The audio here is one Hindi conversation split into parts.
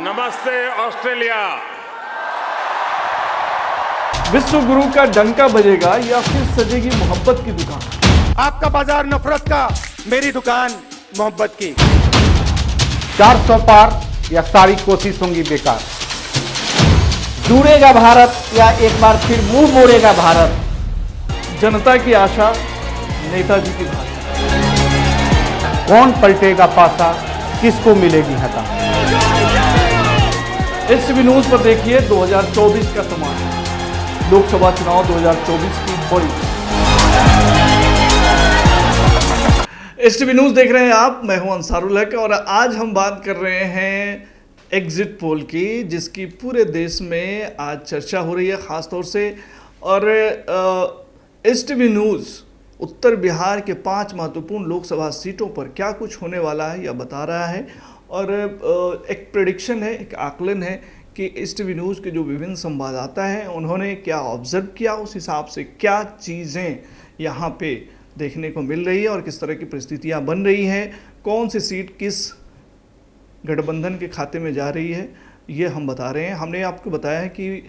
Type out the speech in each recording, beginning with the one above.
नमस्ते ऑस्ट्रेलिया। विश्व गुरु का डंका बजेगा या फिर सजेगी मोहब्बत की दुकान। आपका बाजार नफरत का, मेरी दुकान मोहब्बत की। 400 पार या सारी कोशिश होंगी बेकार। जुड़ेगा भारत या एक बार फिर मुंह मोड़ेगा भारत। जनता की आशा, नेताजी की भाषा। कौन पलटेगा पासा, किसको मिलेगी हता। एसटीवी न्यूज पर देखिए 2024 का समाचार। लोकसभा चुनाव 2024 की बड़ी। एसटीवी न्यूज देख रहे हैं आप, मैं हूं अंसारुल हक और आज हम बात कर रहे हैं एग्जिट पोल की, जिसकी पूरे देश में आज चर्चा हो रही है खासतौर से। और एसटीवी न्यूज उत्तर बिहार के 5 महत्वपूर्ण लोकसभा सीटों पर क्या कुछ होने वाला है यह बता रहा है। और एक प्रेडिक्शन है, एक आकलन है कि एसटीवी न्यूज़ के जो विभिन्न संवाददाता हैं उन्होंने क्या ऑब्जर्व किया, उस हिसाब से क्या चीज़ें यहाँ पे देखने को मिल रही है और किस तरह की परिस्थितियाँ बन रही हैं, कौन सी सीट किस गठबंधन के खाते में जा रही है, ये हम बता रहे हैं। हमने आपको बताया है कि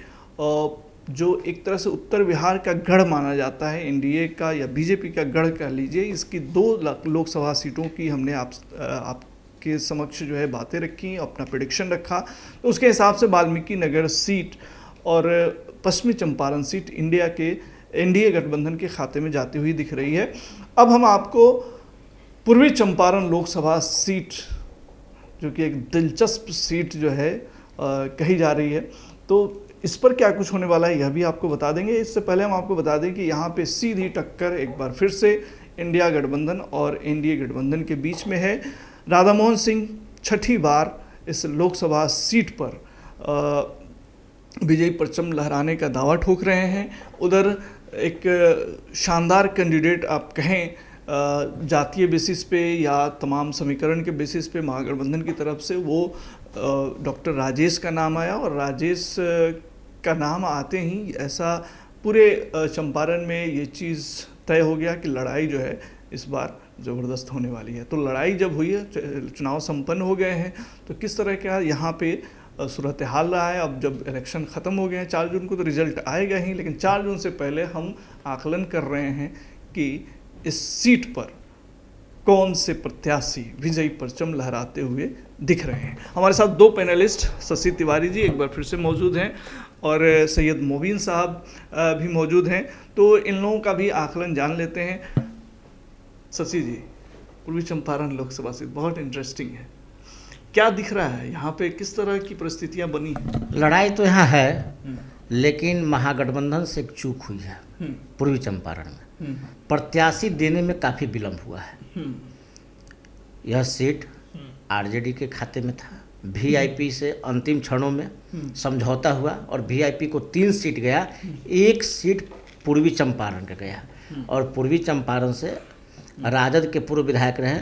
जो एक तरह से उत्तर बिहार का गढ़ माना जाता है, एनडीए का या बीजेपी का गढ़ कह लीजिए, इसकी 2 लोकसभा सीटों की हमने आपके समक्ष जो है बातें रखी, अपना प्रेडिक्शन रखा। तो उसके हिसाब से वाल्मीकि नगर सीट और पश्चिमी चंपारण सीट एनडीए गठबंधन के खाते में जाती हुई दिख रही है। अब हम आपको पूर्वी चंपारण लोकसभा सीट, जो कि एक दिलचस्प सीट जो है कही जा रही है, तो इस पर क्या कुछ होने वाला है यह भी आपको बता देंगे। इससे पहले हम आपको बता दें कि यहाँ पे सीधी टक्कर एक बार फिर से इंडिया गठबंधन और एनडीए गठबंधन के बीच में है। राधा मोहन सिंह छठी बार इस लोकसभा सीट पर विजयी परचम लहराने का दावा ठोक रहे हैं। उधर एक शानदार कैंडिडेट आप कहें, जातीय बेसिस पे या तमाम समीकरण के बेसिस पे महागठबंधन की तरफ से वो डॉक्टर राजेश का नाम आया और राजेश का नाम आते ही ऐसा पूरे चंपारण में ये चीज़ तय हो गया कि लड़ाई जो है इस बार ज़बरदस्त होने वाली है। तो लड़ाई जब हुई है, चुनाव संपन्न हो गए हैं, तो किस तरह का यहाँ पे सूरत हाल रहा है। अब जब इलेक्शन ख़त्म हो गए हैं 4 जून को, तो रिजल्ट आएगा ही, लेकिन 4 जून से पहले हम आकलन कर रहे हैं कि इस सीट पर कौन से प्रत्याशी विजयी परचम लहराते हुए दिख रहे हैं। हमारे साथ 2 पैनलिस्ट शशि तिवारी जी एक बार फिर से मौजूद हैं और सैयद मोबिन साहब भी मौजूद हैं। तो इन लोगों का भी आकलन जान लेते हैं। शशि जी, पूर्वी चंपारण लोकसभा सीट बहुत इंटरेस्टिंग है, क्या दिख रहा है यहाँ पे, किस तरह की परिस्थितियाँ बनी हैं? लड़ाई तो यहाँ है, लेकिन महागठबंधन से एक चूक हुई है पूर्वी चंपारण में। प्रत्याशी देने में काफ़ी विलम्ब हुआ है। यह सीट आरजेडी के खाते में था, वीआईपी से अंतिम क्षणों में समझौता हुआ और वीआईपी को 3 सीट गया, 1 सीट पूर्वी चंपारण का गया। और पूर्वी चंपारण से राजद के पूर्व विधायक रहे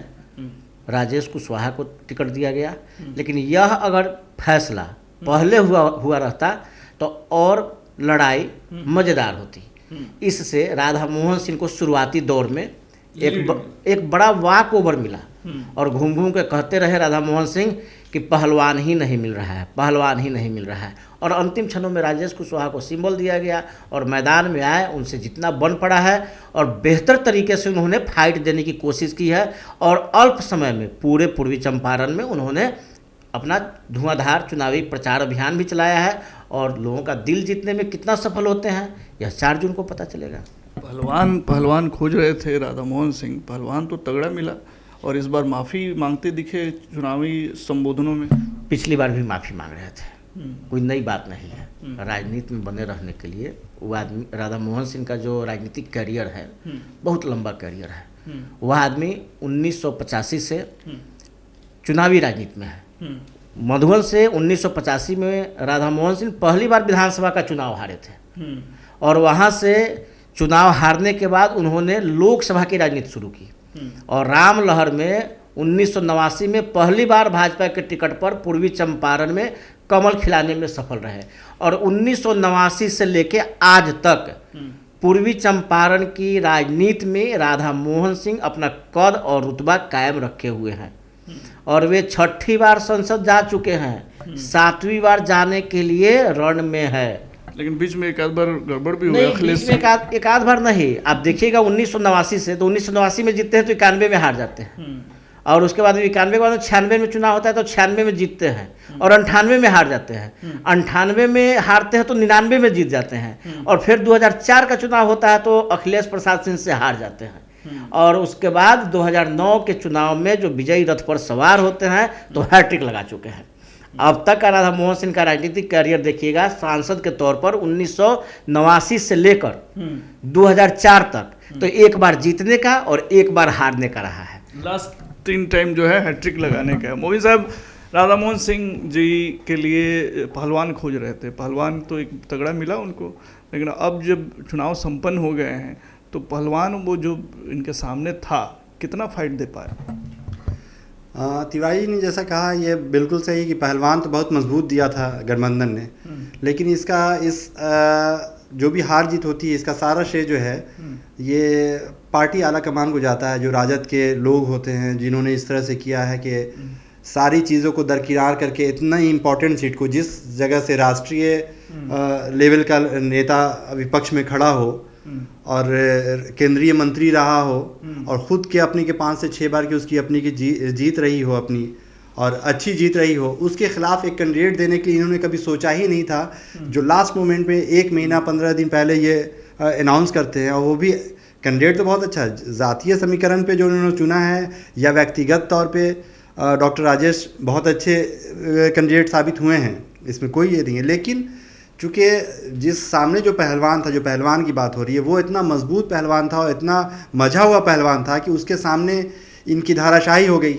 राजेश कुशवाहा को टिकट दिया गया। लेकिन यह अगर फैसला पहले हुआ रहता तो और लड़ाई मज़ेदार होती। इससे राधा मोहन सिंह को शुरुआती दौर में एक बड़ा वॉक ओवर मिला और घूम घूम के कहते रहे राधा मोहन सिंह कि पहलवान ही नहीं मिल रहा है, पहलवान ही नहीं मिल रहा है। और अंतिम क्षणों में राजेश कुशवाहा को सिंबल दिया गया और मैदान में आए, उनसे जितना बन पड़ा है और बेहतर तरीके से उन्होंने फाइट देने की कोशिश की है। और अल्प समय में पूरे पूर्वी चंपारण में उन्होंने अपना धुआंधार चुनावी प्रचार अभियान भी चलाया है और लोगों का दिल जीतने में कितना सफल होते हैं यह 4 जून को पता चलेगा। पहलवान खोज रहे थे राधा मोहन सिंह, पहलवान तो तगड़ा मिला और इस बार माफ़ी मांगते दिखे चुनावी संबोधनों में। पिछली बार भी माफ़ी मांग रहे थे, कोई नई बात नहीं है। राजनीति में बने रहने के लिए वो आदमी, राधा मोहन सिंह का जो राजनीतिक करियर है बहुत लंबा करियर है। वह आदमी 1985 से चुनावी राजनीति में है। मधुबन से 1985 में राधा मोहन सिंह पहली बार विधानसभा का चुनाव हारे थे और वहाँ से चुनाव हारने के बाद उन्होंने लोकसभा की राजनीति शुरू की और राम लहर में 1989 में पहली बार भाजपा के टिकट पर पूर्वी चंपारण में कमल खिलाने में सफल रहे। और 1989 से लेके आज तक पूर्वी चंपारण की राजनीति में राधा मोहन सिंह अपना कद और रुतबा कायम रखे हुए हैं और वे 6ठी बार संसद जा चुके हैं, 7वीं बार जाने के लिए रण में है। लेकिन बीच में एक आध बार गड़बड़ भी हुआ नहीं, अखिलेश बीच में एक आध बार नहीं। आप देखिएगा 1989 से, तो 1989 में जीतते हैं तो 91 में हार जाते हैं, और उसके बाद 91 के बाद 96 में चुनाव होता है तो 96 में जीतते हैं, और 98 में हार जाते हैं, 98 में हारते हैं तो 99 में जीत जाते हैं, और फिर 2004 का चुनाव होता है तो अखिलेश प्रसाद सिंह से हार जाते हैं, और उसके बाद 2009 के चुनाव में जो विजयी रथ पर सवार होते हैं तो हैट्रिक लगा चुके हैं। अब तक का राधा मोहन सिंह का राजनीतिक करियर देखिएगा, सांसद के तौर पर 1989 से लेकर 2004 तक तो एक बार जीतने का और एक बार हारने का रहा है। लास्ट 3 टाइम जो है हैट्रिक लगाने का है। मोदी साहब, राधा मोहन सिंह जी के लिए पहलवान खोज रहे थे, पहलवान तो एक तगड़ा मिला उनको, लेकिन अब जब चुनाव संपन्न हो गए हैं तो पहलवान वो जो इनके सामने था कितना फाइट दे पाया? तिवारी ने जैसा कहा ये बिल्कुल सही कि पहलवान तो बहुत मजबूत दिया था गठबंधन ने, लेकिन जो भी हार जीत होती है इसका सारा श्रेय जो है ये पार्टी आला कमान को जाता है, जो राजद के लोग होते हैं जिन्होंने इस तरह से किया है कि सारी चीज़ों को दरकिनार करके इतना ही इम्पोर्टेंट सीट को, जिस जगह से राष्ट्रीय लेवल का नेता विपक्ष में खड़ा हो और केंद्रीय मंत्री रहा हो और ख़ुद के अपनी के 5 से 6 बार की उसकी अपनी की जीत रही हो अपनी, और अच्छी जीत रही हो, उसके खिलाफ एक कैंडिडेट देने के लिए इन्होंने कभी सोचा ही नहीं था। जो लास्ट मोमेंट में 1 महीना 15 दिन पहले ये अनाउंस करते हैं, और वो भी कैंडिडेट तो बहुत अच्छा है, जातीय समीकरण पे जो उन्होंने चुना है या व्यक्तिगत तौर पे डॉक्टर राजेश बहुत अच्छे कैंडिडेट साबित हुए हैं, इसमें कोई ये नहीं है। लेकिन चूँकि जिस सामने जो पहलवान था, जो पहलवान की बात हो रही है, वो इतना मजबूत पहलवान था और इतना मजा हुआ पहलवान था कि उसके सामने इनकी धाराशाही हो गई।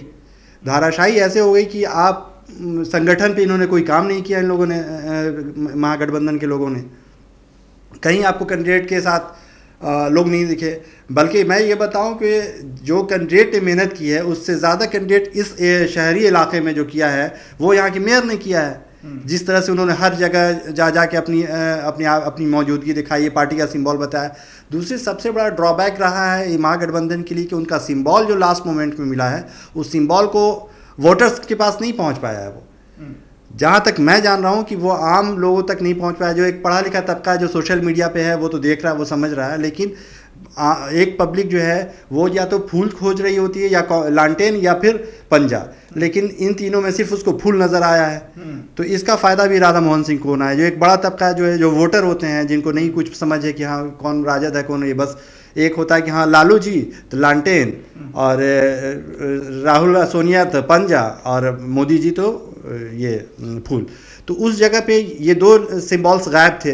धाराशाही ऐसे हो गई कि आप संगठन पे इन्होंने कोई काम नहीं किया, इन लोगों ने, महागठबंधन के लोगों ने, कहीं आपको कैंडिडेट के साथ लोग नहीं दिखे। बल्कि मैं ये बताऊं कि जो कैंडिडेट ने मेहनत की है उससे ज़्यादा कैंडिडेट इस शहरी इलाके में जो किया है वो यहाँ के मेयर ने किया है। जिस तरह से उन्होंने हर जगह जा के अपनी मौजूदगी दिखाई है, पार्टी का सिंबल बताया। दूसरी सबसे बड़ा ड्रॉबैक रहा है ये महागठबंधन के लिए कि उनका सिंबल जो लास्ट मोमेंट में मिला है उस सिंबल को वोटर्स के पास नहीं पहुंच पाया है। वो जहाँ तक मैं जान रहा हूँ कि वो आम लोगों तक नहीं पहुँच पाया। जो एक पढ़ा लिखा तबका है जो सोशल मीडिया पे है वो तो देख रहा है, वो समझ रहा है, लेकिन एक पब्लिक जो है वो या तो फूल खोज रही होती है या लालटेन या फिर पंजा, लेकिन इन तीनों में सिर्फ उसको फूल नज़र आया है। तो इसका फ़ायदा भी राधा मोहन सिंह को होना है। जो एक बड़ा तबका जो है, जो वोटर होते हैं जिनको नहीं कुछ समझ है कि हाँ कौन राजद है कौन, ये बस एक होता है कि हाँ लालू जी तो लालटेन और राहुल सोनिया तो पंजा और मोदी जी तो ये फूल। तो उस जगह पे ये 2 सिंबल्स गायब थे,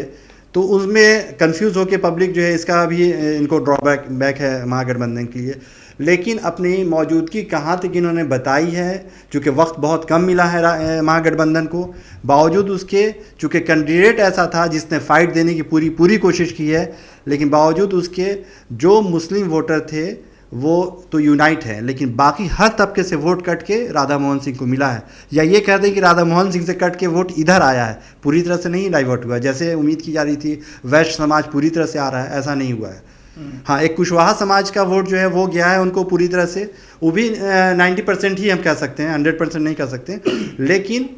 तो उसमें कंफ्यूज होकर पब्लिक जो है, इसका भी इनको ड्रॉबैक है महागठबंधन के लिए। लेकिन अपनी मौजूदगी कहाँ तक इन्होंने बताई है, चूँकि वक्त बहुत कम मिला है महागठबंधन को, बावजूद उसके चूँकि कैंडिडेट ऐसा था जिसने फाइट देने की पूरी कोशिश की है, लेकिन बावजूद उसके जो मुस्लिम वोटर थे वो तो यूनाइट है, लेकिन बाकी हर तबके से वोट कट के राधा मोहन सिंह को मिला है। या ये कह दें कि राधा मोहन सिंह से कट के वोट इधर आया है, पूरी तरह से नहीं डाइवर्ट हुआ जैसे उम्मीद की जा रही थी। वैश्य समाज पूरी तरह से आ रहा है, ऐसा नहीं हुआ है। हाँ, एक कुशवाहा समाज का वोट जो है वो गया है उनको पूरी तरह से, वो भी 90% ही हम कह सकते हैं, 100% नहीं कह सकते। लेकिन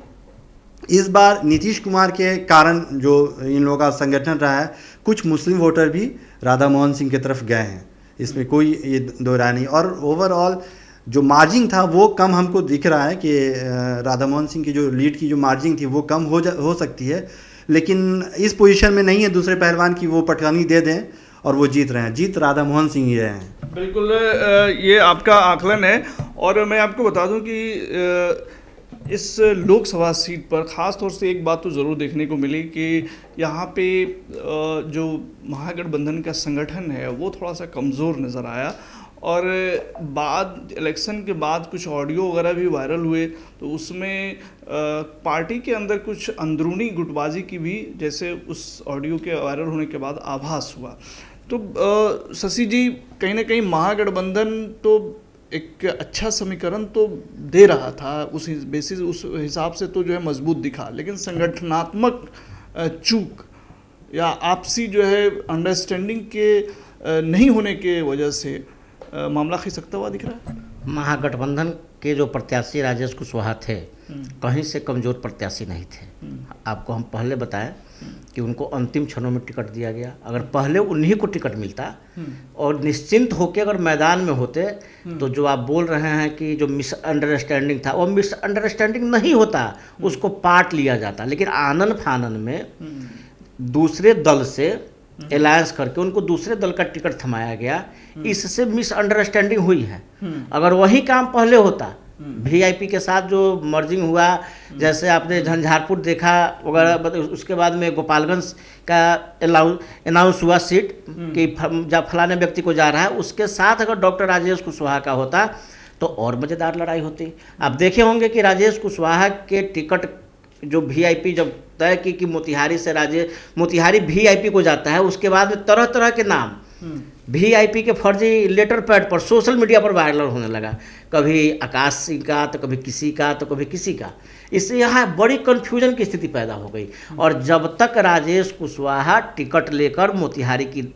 इस बार नीतीश कुमार के कारण जो इन लोगों का संगठन रहा है, कुछ मुस्लिम वोटर भी राधा मोहन सिंह की तरफ गए हैं, इसमें कोई ये दो राय नहीं। और ओवरऑल जो मार्जिन था वो कम हमको दिख रहा है कि राधा मोहन सिंह की जो लीड की जो मार्जिन थी वो कम हो सकती है, लेकिन इस पोजीशन में नहीं है दूसरे पहलवान की वो पटखानी दे दें और वो जीत रहे हैं। जीत राधा मोहन सिंह ही रहे हैं। बिल्कुल, ये आपका आकलन है। और मैं आपको बता दूं कि इस लोकसभा सीट पर ख़ास तौर से एक बात तो ज़रूर देखने को मिली कि यहाँ पे जो महागठबंधन का संगठन है वो थोड़ा सा कमज़ोर नज़र आया। और बाद इलेक्शन के बाद कुछ ऑडियो वगैरह भी वायरल हुए, तो उसमें पार्टी के अंदर कुछ अंदरूनी गुटबाजी की भी, जैसे उस ऑडियो के वायरल होने के बाद आभास हुआ। तो शशि जी, कहीं ना कहीं महागठबंधन तो एक अच्छा समीकरण तो दे रहा था, उस बेसिस उस हिसाब से तो जो है मजबूत दिखा, लेकिन संगठनात्मक चूक या आपसी जो है अंडरस्टैंडिंग के नहीं होने के वजह से मामला खिसकता हुआ दिख रहा है। महागठबंधन के जो प्रत्याशी राजेश कुशवाहा थे कहीं से कमज़ोर प्रत्याशी नहीं थे। आपको हम पहले बताएं कि उनको अंतिम क्षणों में टिकट दिया गया। अगर पहले उन्हीं को टिकट मिलता और निश्चिंत होकर अगर मैदान में होते तो जो आप बोल रहे हैं कि जो मिसअंडरस्टैंडिंग था वो मिसअंडरस्टैंडिंग नहीं होता, उसको पाट लिया जाता। लेकिन आनन फानन में दूसरे दल से अलायंस करके उनको दूसरे दल का टिकट थमाया गया, इससे मिसअंडरस्टैंडिंग हुई है। अगर वही काम पहले होता, वीआईपी के साथ जो मर्जिंग हुआ, जैसे आपने झंझारपुर देखा वगैरह, उसके बाद में गोपालगंज का अनाउंस हुआ सीट कि जब फलाने व्यक्ति को जा रहा है, उसके साथ अगर डॉक्टर राजेश कुशवाहा का होता तो और मज़ेदार लड़ाई होती। आप देखे होंगे कि राजेश कुशवाहा के टिकट जो वीआईपी जब तय की कि मोतिहारी से मोतिहारी वीआईपी को जाता है, उसके बाद में तरह तरह के नाम वीआईपी के फर्जी लेटर पैड पर सोशल मीडिया पर वायरल होने लगा। कभी आकाश सिंह का, तो कभी किसी का, तो कभी किसी का। इससे यहाँ बड़ी कन्फ्यूजन की स्थिति पैदा हो गई। और जब तक राजेश कुशवाहा टिकट लेकर मोतिहारी की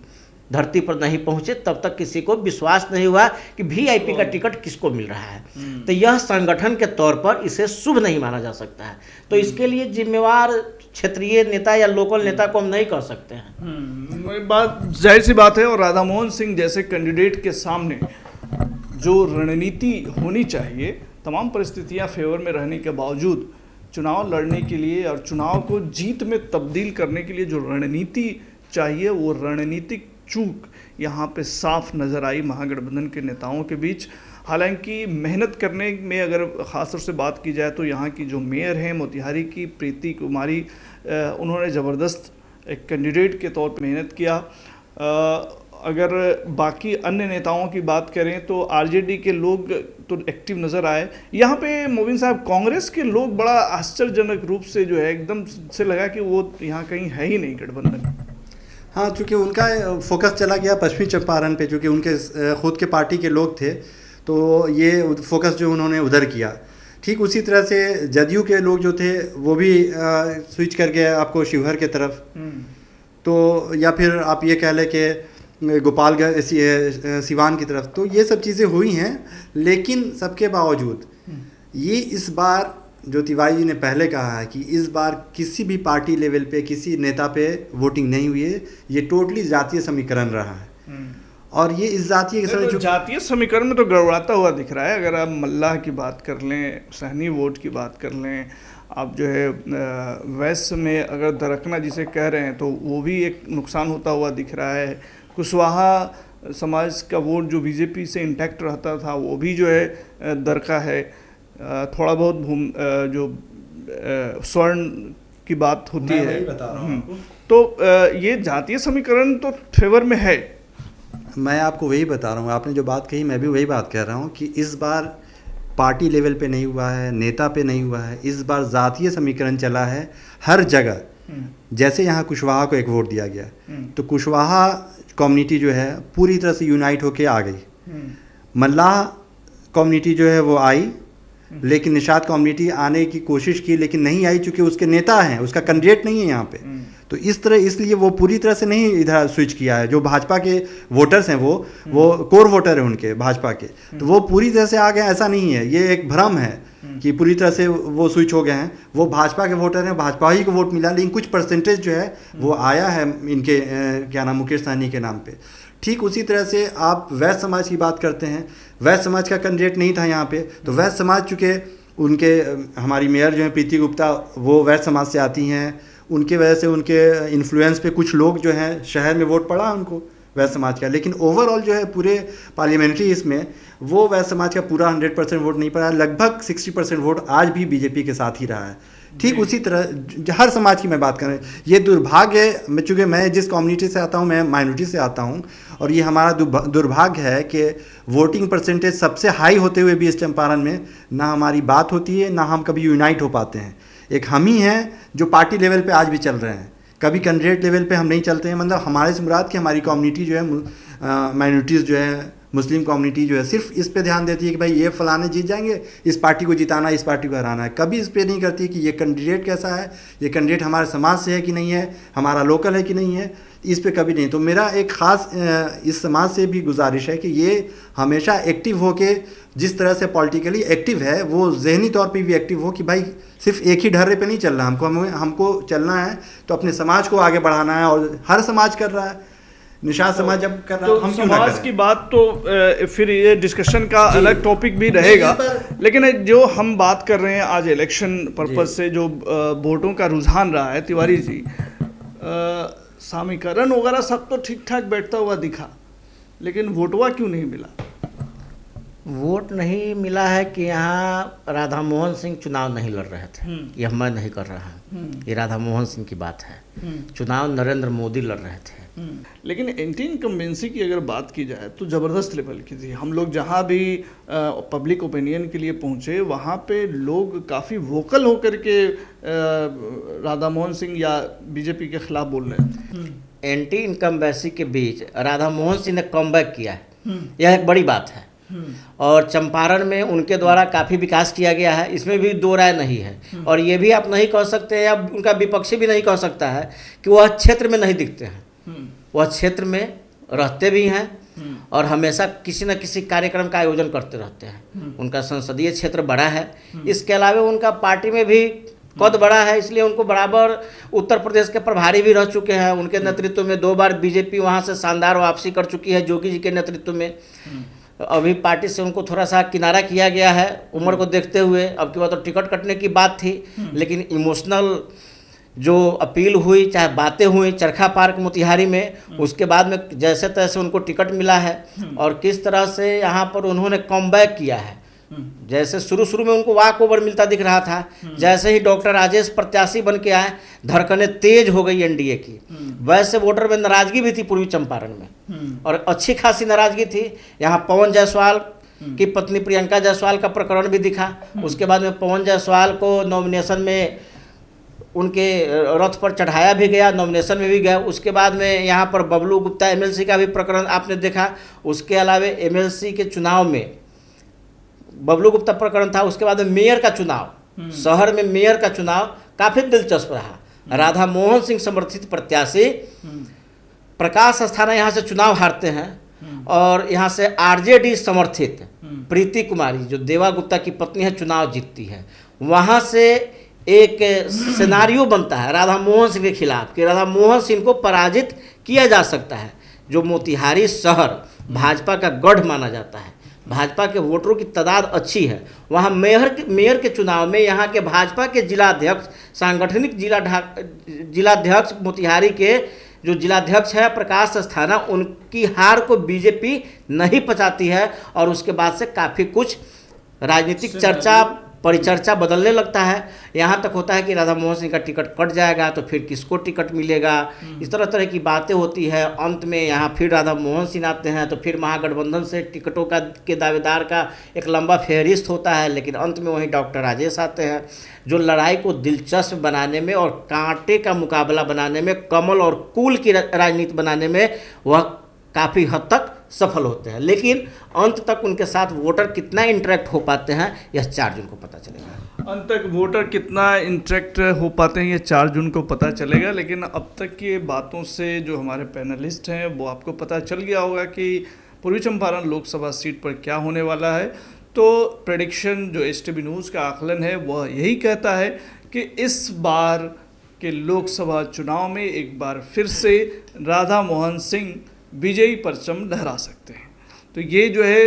धरती पर नहीं पहुंचे तब तक किसी को विश्वास नहीं हुआ कि वीआईपी का टिकट किसको मिल रहा है। तो यह संगठन के तौर पर इसे शुभ नहीं माना जा सकता है। तो इसके लिए जिम्मेवार क्षेत्रीय नेता या लोकल नेता को हम नहीं कह सकते हैं। बात जाहिर सी बात है। और राधा मोहन सिंह जैसे कैंडिडेट के सामने जो रणनीति होनी चाहिए, तमाम परिस्थितियां फेवर में रहने के बावजूद चुनाव लड़ने के लिए और चुनाव को जीत में तब्दील करने के लिए जो रणनीति चाहिए, वो रणनीतिक चूक यहाँ पे साफ नज़र आई महागठबंधन के नेताओं के बीच। हालांकि मेहनत करने में अगर ख़ास तौर से बात की जाए तो यहाँ की जो मेयर हैं मोतिहारी की प्रीति कुमारी, उन्होंने ज़बरदस्त एक कैंडिडेट के तौर पर मेहनत किया। अगर बाकी अन्य नेताओं की बात करें तो आरजेडी के लोग तो एक्टिव नज़र आए। यहाँ पे मोबिन साहब, कांग्रेस के लोग बड़ा आश्चर्यजनक रूप से जो है एकदम से लगा कि वो यहाँ कहीं है ही नहीं गठबंधन। हाँ, चूँकि उनका फोकस चला गया पश्चिमी चंपारण पे, चूँकि उनके खुद के पार्टी के लोग थे तो ये फोकस जो उन्होंने उधर किया। ठीक उसी तरह से जदयू के लोग जो थे वो भी स्विच कर गए आपको शिवहर के तरफ। तो या फिर आप ये कह लें कि गोपालगंज सिवान की तरफ। तो ये सब चीज़ें हुई हैं, लेकिन सबके बावजूद ये इस बार जो तिवारी जी ने पहले कहा है कि इस बार किसी भी पार्टी लेवल पे किसी नेता पे वोटिंग नहीं हुई है, ये टोटली जातीय समीकरण रहा है। और ये इस जातीय समीकरण में तो गड़बड़ाता हुआ दिख रहा है। अगर आप मल्लाह की बात कर लें, सहनी वोट की बात कर लें, आप जो है वैश्य में अगर दरकना जिसे कह रहे हैं तो वो भी एक नुकसान होता हुआ दिख रहा है। कुशवाहा समाज का वोट जो बीजेपी से इंटैक्ट रहता था वो भी जो है दरका है। थोड़ा बहुत जो स्वर्ण की बात होती है। तो ये जातीय समीकरण तो फेवर में है। मैं आपको वही बता रहा हूँ, आपने जो बात कही मैं भी वही बात कह रहा हूँ कि इस बार पार्टी लेवल पे नहीं हुआ है, नेता पे नहीं हुआ है, इस बार जातीय समीकरण चला है हर जगह। जैसे यहाँ कुशवाहा को एक वोट दिया गया तो कुशवाहा कम्युनिटी जो है पूरी तरह से यूनाइट होके आ गई। मल्लाह कम्युनिटी जो है वो आई, लेकिन निषाद कम्युनिटी आने की कोशिश की लेकिन नहीं आई, चूँकि उसके नेता हैं, उसका कैंडिडेट नहीं है यहाँ पे। तो इस तरह इसलिए वो पूरी तरह से नहीं इधर स्विच किया है। जो भाजपा के वोटर्स हैं वो कोर वोटर हैं उनके भाजपा के, तो वो पूरी तरह से आ गए, ऐसा नहीं है। ये एक भ्रम है कि पूरी तरह से वो स्विच हो गए हैं। वो भाजपा के वोटर हैं, भाजपा ही को वोट मिला, लेकिन कुछ परसेंटेज जो है वो आया है इनके क्या नाम मुकेश सहनी के नाम पे। ठीक उसी तरह से आप वैश्य समाज की बात करते हैं, वैश्य समाज का कैंडिडेट नहीं था यहाँ पे। तो वैश्य समाज चूँकि उनके हमारी मेयर जो है प्रीति गुप्ता वो वैश्य समाज से आती हैं, उनके वजह से उनके इन्फ्लुएंस पे कुछ लोग जो हैं शहर में वोट पड़ा उनको वैश्य समाज का। लेकिन ओवरऑल जो है पूरे पार्लियामेंट्री इसमें वो वैश्य समाज का पूरा 100% वोट नहीं पड़ा, लगभग 60% वोट आज भी बीजेपी के साथ ही रहा है। ठीक उसी तरह हर समाज की मैं बात करें, ये दुर्भाग्य है। चूँकि मैं जिस कम्युनिटी से आता हूँ, मैं माइनॉरिटी से आता हूँ, और ये हमारा दुर्भाग्य है कि वोटिंग परसेंटेज सबसे हाई होते हुए भी इस चंपारण में ना हमारी बात होती है, ना हम कभी यूनाइट हो पाते हैं। एक हम ही हैं जो पार्टी लेवल पे आज भी चल रहे हैं, कभी कैंडिडेट लेवल पे हम नहीं चलते हैं। मतलब हमारे से मुराद कि हमारी कम्युनिटी जो है माइनॉरिटीज़ जो है मुस्लिम कम्युनिटी जो है सिर्फ इस पे ध्यान देती है कि भाई ये फलाने जीत जाएंगे, इस पार्टी को जिताना, इस पार्टी को हराना है। कभी इस पे नहीं करती कि ये कैंडिडेट कैसा है, ये कैंडिडेट हमारे समाज से है कि नहीं है, हमारा लोकल है कि नहीं है, इस पे कभी नहीं। तो मेरा एक ख़ास इस समाज से भी गुजारिश है कि ये हमेशा एक्टिव हो के, जिस तरह से पॉलिटिकली एक्टिव है वो जहनी तौर पे भी एक्टिव हो कि भाई सिर्फ एक ही ढर्रे पे नहीं चल रहा, हमको चलना है तो अपने समाज को आगे बढ़ाना है। और हर समाज कर रहा है, निषाद समाज जब कर रहा है तो हम क्यों ना समाज करें? की बात तो फिर ये डिस्कशन का अलग टॉपिक भी रहेगा, लेकिन जो हम बात कर रहे हैं आज इलेक्शन पर्पज से जो वोटों का रुझान रहा है, तिवारी जी, समीकरण वगैरह सब तो ठीक ठाक बैठता हुआ दिखा, लेकिन वोटवा क्यों नहीं मिला? वोट नहीं मिला है कि यहाँ राधा मोहन सिंह चुनाव नहीं लड़ रहे थे, यह मैं नहीं कर रहा हूँ, ये राधा मोहन सिंह की बात है। चुनाव नरेंद्र मोदी लड़ रहे थे। लेकिन एंटी इनकम्बेंसी की अगर बात की जाए तो ज़बरदस्त लेवल की थी। हम लोग जहाँ भी पब्लिक ओपिनियन के लिए पहुँचे वहाँ पे लोग काफ़ी वोकल होकर के राधा मोहन सिंह या बीजेपी के खिलाफ बोल रहे थे। एंटी इनकम्बेंसी के बीच राधा मोहन सिंह ने कमबैक किया है, यह एक बड़ी बात है। और चंपारण में उनके द्वारा काफ़ी विकास किया गया है, इसमें भी दो राय नहीं है। और ये भी आप नहीं कह सकते या उनका विपक्षी भी नहीं कह सकता है कि वह क्षेत्र में नहीं दिखते हैं, वह क्षेत्र में रहते भी हैं और हमेशा किसी न किसी कार्यक्रम का आयोजन करते रहते हैं। उनका संसदीय क्षेत्र बड़ा है, इसके अलावा उनका पार्टी में भी कद बड़ा है, इसलिए उनको बराबर उत्तर प्रदेश के प्रभारी भी रह चुके हैं। उनके नेतृत्व में 2 बार बीजेपी वहाँ से शानदार वापसी कर चुकी है जोगी जी के नेतृत्व में। अभी पार्टी से उनको थोड़ा सा किनारा किया गया है उम्र को देखते हुए। अब की बात तो टिकट कटने की बात थी, लेकिन इमोशनल जो अपील हुई, चाहे बातें हुई चरखा पार्क मोतिहारी में, उसके बाद में जैसे तैसे उनको टिकट मिला है। और किस तरह से यहाँ पर उन्होंने कमबैक किया है, जैसे शुरू में उनको वॉक ओवर मिलता दिख रहा था, जैसे ही डॉक्टर राजेश प्रत्याशी बन के आए धड़कनें तेज हो गई एनडीए की। वैसे वोटर में नाराजगी भी थी पूर्वी चंपारण में, और अच्छी खासी नाराजगी थी। यहाँ पवन जायसवाल की पत्नी प्रियंका जायसवाल का प्रकरण भी दिखा। उसके बाद में पवन जायसवाल को नॉमिनेशन में उनके रथ पर चढ़ाया भी गया, नॉमिनेशन में भी गया। उसके बाद में यहाँ पर बबलू गुप्ता एमएलसी का भी प्रकरण आपने देखा। उसके अलावा एमएलसी के चुनाव में बबलू गुप्ता प्रकरण था। उसके बाद में मेयर का चुनाव, शहर में मेयर का चुनाव काफ़ी दिलचस्प रहा। राधा मोहन सिंह समर्थित प्रत्याशी प्रकाश अस्थाना यहाँ से चुनाव हारते हैं, और यहाँ से आरजेडी समर्थित प्रीति कुमारी जो देवा गुप्ता की पत्नी है चुनाव जीतती है। वहाँ से एक सिनेरियो बनता है राधा मोहन सिंह के खिलाफ कि राधा मोहन सिंह को पराजित किया जा सकता है। जो मोतिहारी शहर भाजपा का गढ़ माना जाता है, भाजपा के वोटरों की तादाद अच्छी है, वहाँ मेयर के चुनाव में यहाँ के भाजपा के जिलाध्यक्ष, सांगठनिक जिलाध्यक्ष मोतिहारी के जो जिलाध्यक्ष है प्रकाश अस्थाना, उनकी हार को बीजेपी नहीं पचाती है। और उसके बाद से काफ़ी कुछ राजनीतिक चर्चा परिचर्चा बदलने लगता है। यहाँ तक होता है कि राधा मोहन सिंह का टिकट कट जाएगा तो फिर किसको टिकट मिलेगा, इस तरह की बातें होती है। अंत में यहाँ फिर राधा मोहन सिंह आते हैं तो फिर महागठबंधन से टिकटों के दावेदार का एक लंबा फहरिस्त होता है, लेकिन अंत में वहीं डॉक्टर राजेश आते हैं जो लड़ाई को दिलचस्प बनाने में और कांटे का मुकाबला बनाने में, कमल और कूल की राजनीति बनाने में वह काफ़ी हद तक सफल होते हैं। लेकिन अंत तक उनके साथ वोटर कितना इंटरेक्ट हो पाते हैं यह 4 जून को पता चलेगा। अंत तक वोटर कितना इंटरेक्ट हो पाते हैं ये 4 जून को पता चलेगा। लेकिन अब तक की बातों से जो हमारे पैनलिस्ट हैं वो आपको पता चल गया होगा कि पूर्वी चंपारण लोकसभा सीट पर क्या होने वाला है। तो प्रेडिक्शन जो एसटीवी न्यूज़ का आकलन है वह यही कहता है कि इस बार के लोकसभा चुनाव में एक बार फिर से राधा मोहन सिंह विजयी परचम लहरा सकते हैं। तो ये जो है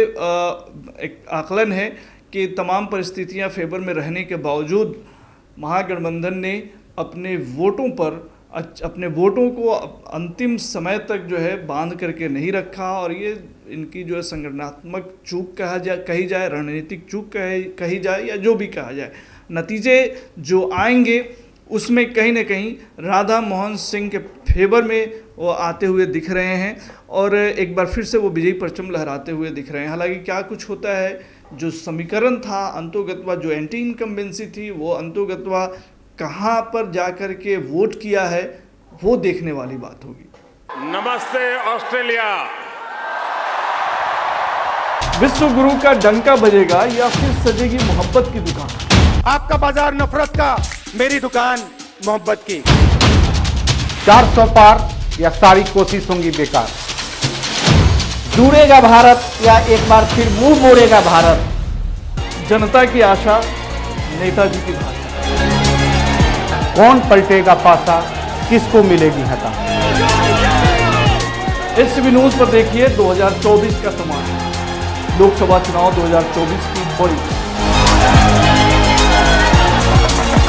एक आकलन है कि तमाम परिस्थितियां फेवर में रहने के बावजूद महागठबंधन ने अपने वोटों को अंतिम समय तक जो है बांध करके नहीं रखा। और ये इनकी जो है संगठनात्मक चूक कही जाए, रणनीतिक चूक कही जाए या जो भी कहा जाए, नतीजे जो आएंगे उसमें कहीं ना कहीं राधा मोहन सिंह के फेवर में वो आते हुए दिख रहे हैं और एक बार फिर से वो विजयी परचम लहराते हुए दिख रहे हैं। हालांकि क्या कुछ होता है, जो समीकरण था अंतोगत्वा, जो एंटी इनकम्बेंसी थी, वो अंतोगत्वा कहाँ पर जाकर के वोट किया है वो देखने वाली बात होगी। नमस्ते ऑस्ट्रेलिया। विश्व गुरु का डंका बजेगा या फिर सजेगी मोहब्बत की दुकान? आपका बाजार नफरत का, मेरी दुकान मोहब्बत की। 400 पार या सारी कोशिश होंगी बेकार। जुड़ेगा भारत या एक बार फिर मुंह मोड़ेगा भारत? जनता की आशा, नेताजी की भाषा। कौन पलटेगा पासा, किसको मिलेगी हता? एसटीवी न्यूज पर देखिए 2024 का समाचार, लोकसभा चुनाव 2024 की बड़ी